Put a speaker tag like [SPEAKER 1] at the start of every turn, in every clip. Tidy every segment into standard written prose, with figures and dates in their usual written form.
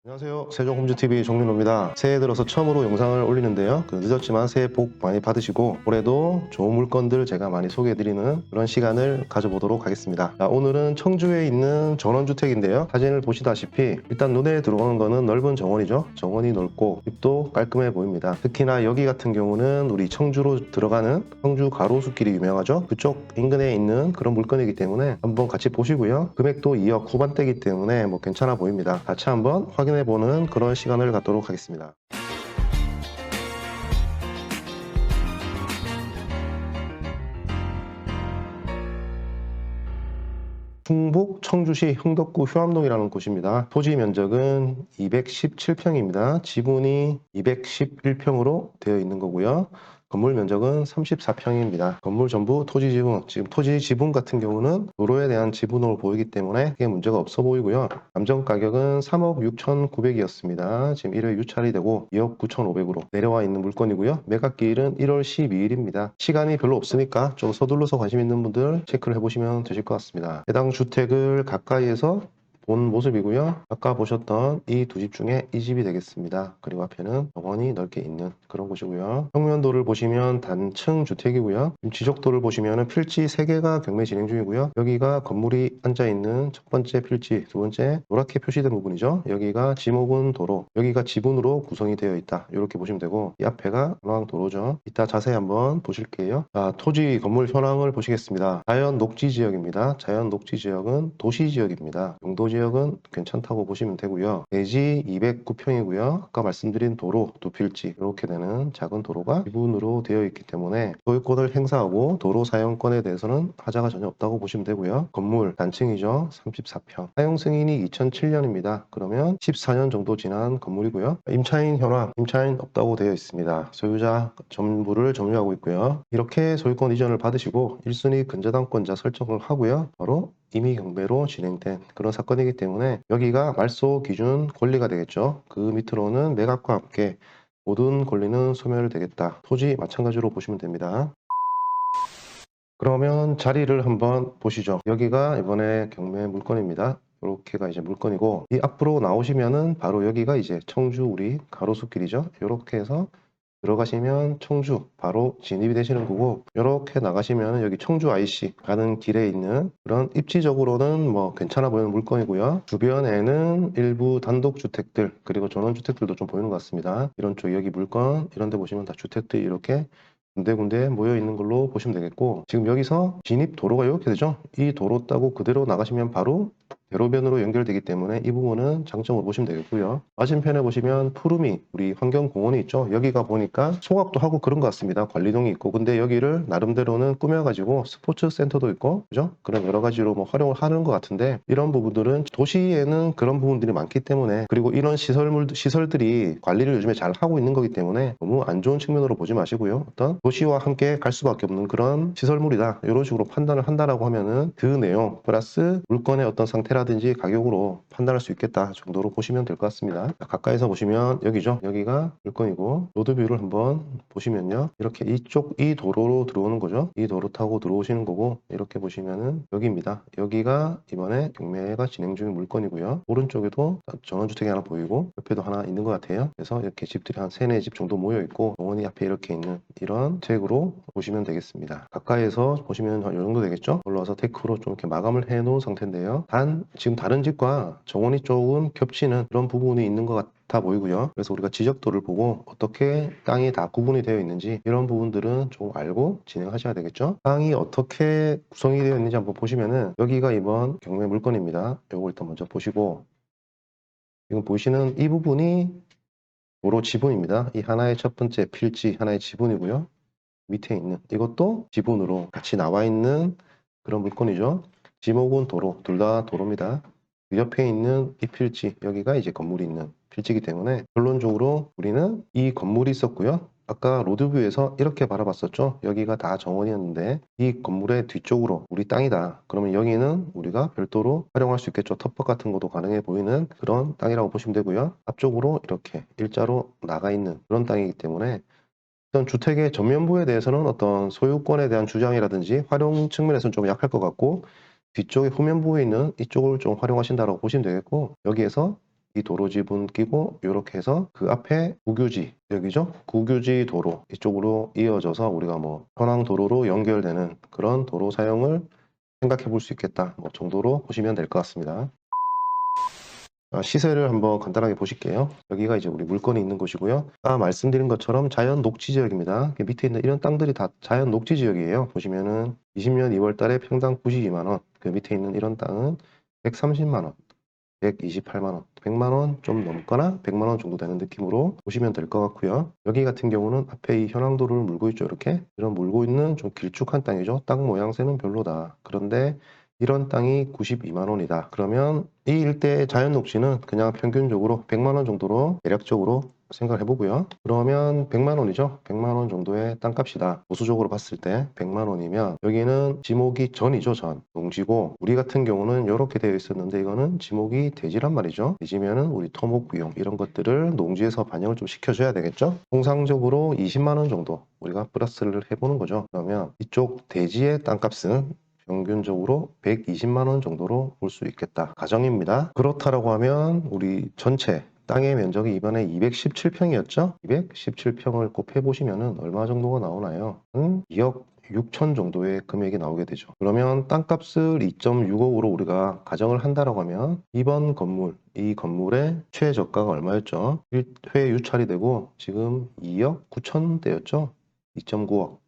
[SPEAKER 1] 안녕하세요. 세종홈즈TV 정민호입니다. 새해 들어서 처음으로 영상을 올리는데요. 늦었지만 새해 복 많이 받으시고 올해도 좋은 물건들 제가 많이 소개해드리는 그런 시간을 가져보도록 하겠습니다. 자, 오늘은 청주에 있는 전원주택인데요. 사진을 보시다시피 일단 눈에 들어오는 거는 넓은 정원이죠. 정원이 넓고 집도 깔끔해 보입니다. 특히나 여기 같은 경우는 우리 청주로 들어가는 청주 가로수길이 유명하죠. 그쪽 인근에 있는 그런 물건이기 때문에 한번 같이 보시고요. 금액도 2억 후반대이기 때문에 괜찮아 보입니다. 같이 한번 확인해보는 그런 시간을 갖도록 하겠습니다. 충북 청주시 흥덕구 효암동이라는 곳입니다. 토지 면적은 217평입니다. 지분이 211평으로 되어 있는 거고요. 건물 면적은 34평입니다. 건물 전부 토지 지분, 지금 토지 지분 같은 경우는 도로에 대한 지분으로 보이기 때문에 크게 문제가 없어 보이고요. 감정 가격은 3억 6,900이었습니다. 지금 1회 유찰이 되고 2억 9,500으로 내려와 있는 물건이고요. 매각기일은 1월 12일입니다. 시간이 별로 없으니까 좀 서둘러서 관심 있는 분들 체크를 해보시면 되실 것 같습니다. 해당 주택을 가까이에서 본 모습이고요. 아까 보셨던 이 두 집 중에 이 집이 되겠습니다. 그리고 앞에는 정원이 넓게 있는 그런 곳이고요. 평면도를 보시면 단층 주택이고요. 지적도를 보시면 필지 3개가 경매 진행 중이고요. 여기가 건물이 앉아있는 첫 번째 필지, 두 번째 노랗게 표시된 부분이죠. 여기가 지목은 도로, 여기가 지분으로 구성이 되어 있다. 이렇게 보시면 되고 이 앞에가 전왕도로죠. 이따 자세히 한번 보실게요. 자, 토지 건물 현황을 보시겠습니다. 자연 녹지 지역입니다. 자연 녹지 지역은 도시 지역입니다. 용도 지역은 괜찮다고 보시면 되고요. 대지 209평이고요. 아까 말씀드린 도로 두 필지 이렇게 되는 작은 도로가 지분으로 되어 있기 때문에 소유권을 행사하고 도로 사용권에 대해서는 하자가 전혀 없다고 보시면 되고요. 건물 단층이죠. 34평. 사용 승인이 2007년입니다. 그러면 14년 정도 지난 건물이고요. 임차인 현황, 임차인 없다고 되어 있습니다. 소유자 전부를 점유하고 있고요. 이렇게 소유권 이전을 받으시고 1순위 근저당권자 설정을 하고요. 바로 임의 경매로 진행된 그런 사건이기 때문에 여기가 말소 기준 권리가 되겠죠. 그 밑으로는 매각과 함께 모든 권리는 소멸되겠다. 토지 마찬가지로 보시면 됩니다. 그러면 자리를 한번 보시죠. 여기가 이번에 경매 물건입니다. 이렇게가 이제 물건이고 이 앞으로 나오시면은 바로 여기가 이제 청주 우리 가로수길이죠. 이렇게 해서 들어가시면 청주 바로 진입이 되시는 거고 이렇게 나가시면 여기 청주 IC 가는 길에 있는 그런 입지적으로는 괜찮아 보이는 물건이고요. 주변에는 일부 단독주택들 그리고 전원주택들도 좀 보이는 것 같습니다. 이런 쪽 여기 물건 이런 데 보시면 다 주택들이 이렇게 군데군데 모여 있는 걸로 보시면 되겠고 지금 여기서 진입 도로가 이렇게 되죠. 이 도로 따고 그대로 나가시면 바로 대로변으로 연결되기 때문에 이 부분은 장점으로 보시면 되겠고요. 맞은편에 보시면 푸르미 우리 환경공원이 있죠. 여기가 보니까 송악도 하고 그런 것 같습니다. 관리동이 있고 근데 여기를 나름대로는 꾸며가지고 스포츠 센터도 있고 그죠? 그런 여러 가지로 활용을 하는 것 같은데 이런 부분들은 도시에는 그런 부분들이 많기 때문에 그리고 이런 시설들이 관리를 요즘에 잘 하고 있는 거기 때문에 너무 안 좋은 측면으로 보지 마시고요. 어떤 도시와 함께 갈 수밖에 없는 그런 시설물이다. 이런 식으로 판단을 한다라고 하면은 그 내용 플러스 물건의 어떤 상태라든지 가격으로 판단할 수 있겠다 정도로 보시면 될 것 같습니다. 가까이서 보시면 여기죠. 여기가 물건이고 로드뷰를 한번 보시면요. 이렇게 이 도로로 들어오는 거죠. 이 도로 타고 들어오시는 거고 이렇게 보시면은 여기입니다. 여기가 이번에 경매가 진행 중인 물건이고요. 오른쪽에도 전원주택이 하나 보이고 옆에도 하나 있는 것 같아요. 그래서 이렇게 집들이 한 3-4집 정도 모여 있고 정원이 앞에 이렇게 있는 이런 책으로 보시면 되겠습니다. 가까이에서 보시면 한 이 정도 되겠죠? 올라와서 데크로 좀 이렇게 마감을 해 놓은 상태인데요. 단 지금 다른 집과 정원이 조금 겹치는 그런 부분이 있는 것 같아 보이고요. 그래서 우리가 지적도를 보고 어떻게 땅이 다 구분이 되어 있는지 이런 부분들은 좀 알고 진행하셔야 되겠죠. 땅이 어떻게 구성이 되어 있는지 한번 보시면은 여기가 이번 경매 물건입니다. 이거 일단 먼저 보시고 지금 보시는 이 부분이 도로 지분입니다. 이 하나의 첫 번째 필지 하나의 지분이고요. 밑에 있는 이것도 지분으로 같이 나와 있는 그런 물건이죠. 지목은 도로, 둘 다 도로입니다. 그 옆에 있는 이 필지, 여기가 이제 건물이 있는 필지이기 때문에 결론적으로 우리는 이 건물이 있었고요. 아까 로드뷰에서 이렇게 바라봤었죠. 여기가 다 정원이었는데 이 건물의 뒤쪽으로 우리 땅이다. 그러면 여기는 우리가 별도로 활용할 수 있겠죠. 텃밭 같은 것도 가능해 보이는 그런 땅이라고 보시면 되고요. 앞쪽으로 이렇게 일자로 나가 있는 그런 땅이기 때문에 어떤 주택의 전면부에 대해서는 어떤 소유권에 대한 주장이라든지 활용 측면에서는 좀 약할 것 같고 뒤쪽에 후면부에 있는 이쪽을 좀 활용하신다고 보시면 되겠고 여기에서 이 도로 지분 끼고 이렇게 해서 그 앞에 국유지 여기죠? 국유지 도로 이쪽으로 이어져서 우리가 뭐 현황 도로로 연결되는 그런 도로 사용을 생각해 볼 수 있겠다 뭐 정도로 보시면 될 것 같습니다. 시세를 한번 간단하게 보실게요. 여기가 이제 우리 물건이 있는 곳이고요. 아까 말씀드린 것처럼 자연 녹지 지역입니다. 밑에 있는 이런 땅들이 다 자연 녹지 지역이에요. 보시면은 20년 2월 달에 평당 92만 원, 그 밑에 있는 이런 땅은 130만 원, 128만 원, 100만 원 좀 넘거나 100만 원 정도 되는 느낌으로 보시면 될 것 같고요. 여기 같은 경우는 앞에 이 현황도로를 물고 있죠. 이렇게 이런 물고 있는 좀 길쭉한 땅이죠. 땅 모양새는 별로다. 그런데 이런 땅이 92만 원이다. 그러면 이 일대의 자연 녹지는 그냥 평균적으로 100만 원 정도로 대략적으로 생각을 해보고요. 그러면 100만 원이죠. 100만 원 정도의 땅값이다. 보수적으로 봤을 때 100만 원이면 여기는 지목이 전이죠. 전. 농지고 우리 같은 경우는 이렇게 되어 있었는데 이거는 지목이 대지란 말이죠. 대지면은 우리 토목 비용 이런 것들을 농지에서 반영을 좀 시켜줘야 되겠죠. 통상적으로 20만 원 정도 우리가 플러스를 해보는 거죠. 그러면 이쪽 대지의 땅값은 평균적으로 120만 원 정도로 볼 수 있겠다. 가정입니다. 그렇다라고 하면 우리 전체 땅의 면적이 이번에 217평이었죠? 217평을 곱해보시면 얼마 정도가 나오나요? 2억 6천 정도의 금액이 나오게 되죠. 그러면 땅값을 2.6억으로 우리가 가정을 한다라고 하면 이번 건물, 이 건물의 최저가가 얼마였죠? 1회 유찰이 되고 지금 2억 9천대였죠? 2.9억.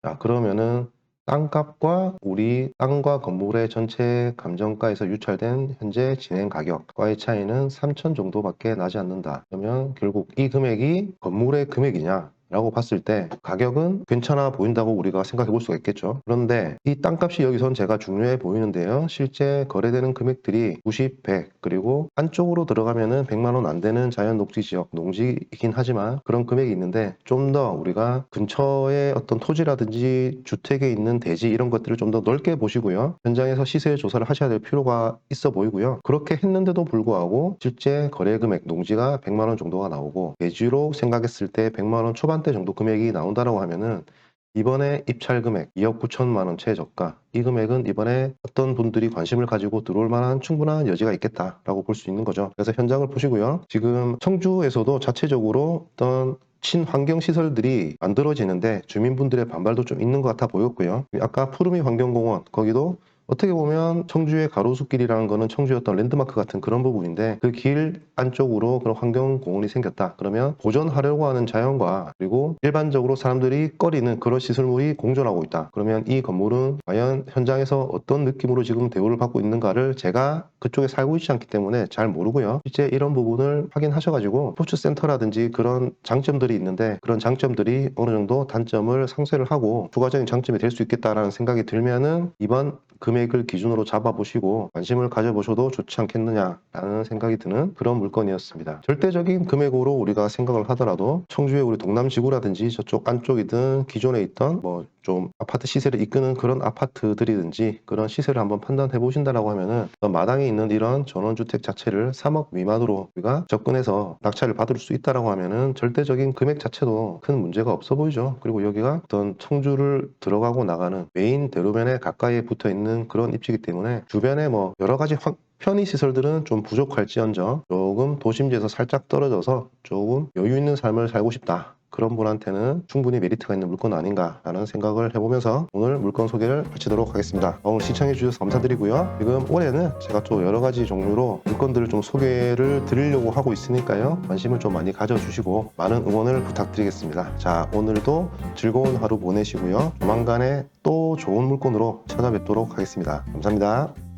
[SPEAKER 1] 자, 그러면은 땅값과 우리 땅과 건물의 전체 감정가에서 유찰된 현재 진행 가격과의 차이는 3천 정도밖에 나지 않는다. 그러면 결국 이 금액이 건물의 금액이냐? 라고 봤을 때 가격은 괜찮아 보인다고 우리가 생각해 볼 수가 있겠죠. 그런데 이 땅값이 여기선 제가 중요해 보이는데요. 실제 거래되는 금액들이 90, 100 그리고 안쪽으로 들어가면은 100만 원 안 되는 자연 녹지 지역, 농지이긴 하지만 그런 금액이 있는데 좀 더 우리가 근처에 어떤 토지라든지 주택에 있는 대지 이런 것들을 좀 더 넓게 보시고요. 현장에서 시세 조사를 하셔야 될 필요가 있어 보이고요. 그렇게 했는데도 불구하고 실제 거래 금액 농지가 100만 원 정도가 나오고 대지로 생각했을 때 100만 원 초반대 정도 금액이 나온다라고 하면은 이번에 입찰 금액 2억 9천만 원 최저가 이 금액은 이번에 어떤 분들이 관심을 가지고 들어올 만한 충분한 여지가 있겠다라고 볼 수 있는 거죠. 그래서 현장을 보시고요. 지금 청주에서도 자체적으로 어떤 친환경 시설들이 만들어지는데 주민분들의 반발도 좀 있는 것 같아 보였고요. 아까 푸르미 환경공원 거기도 어떻게 보면 청주의 가로수길이라는 거는 청주의 어떤 랜드마크 같은 그런 부분인데 그 길 안쪽으로 그런 환경공원이 생겼다. 그러면 보존하려고 하는 자연과 그리고 일반적으로 사람들이 꺼리는 그런 시설물이 공존하고 있다. 그러면 이 건물은 과연 현장에서 어떤 느낌으로 지금 대우를 받고 있는가를 제가 그쪽에 살고 있지 않기 때문에 잘 모르고요. 실제 이런 부분을 확인하셔가지고 스포츠센터라든지 그런 장점들이 있는데 그런 장점들이 어느 정도 단점을 상쇄를 하고 추가적인 장점이 될 수 있겠다라는 생각이 들면은 이번 금액을 기준으로 잡아보시고 관심을 가져보셔도 좋지 않겠느냐라는 생각이 드는 그런 물건이었습니다. 절대적인 금액으로 우리가 생각을 하더라도 청주의 우리 동남지구라든지 저쪽 안쪽이든 기존에 있던 뭐 좀 아파트 시세를 이끄는 그런 아파트들이든지 그런 시세를 한번 판단해 보신다라고 하면은 마당에 있는 이런 전원주택 자체를 3억 미만으로 우리가 접근해서 낙찰을 받을 수 있다라고 하면은 절대적인 금액 자체도 큰 문제가 없어 보이죠. 그리고 여기가 어떤 청주를 들어가고 나가는 메인 대로변에 가까이 붙어 있는 그런 입지이기 때문에 주변에 뭐 여러 가지 편의 시설들은 좀 부족할지언정 조금 도심지에서 살짝 떨어져서 조금 여유 있는 삶을 살고 싶다. 그런 분한테는 충분히 메리트가 있는 물건 아닌가라는 생각을 해보면서 오늘 물건 소개를 마치도록 하겠습니다. 오늘 시청해 주셔서 감사드리고요. 지금 올해는 제가 또 여러 가지 종류로 물건들을 좀 소개를 드리려고 하고 있으니까요. 관심을 좀 많이 가져주시고 많은 응원을 부탁드리겠습니다. 자, 오늘도 즐거운 하루 보내시고요. 조만간에 또 좋은 물건으로 찾아뵙도록 하겠습니다. 감사합니다.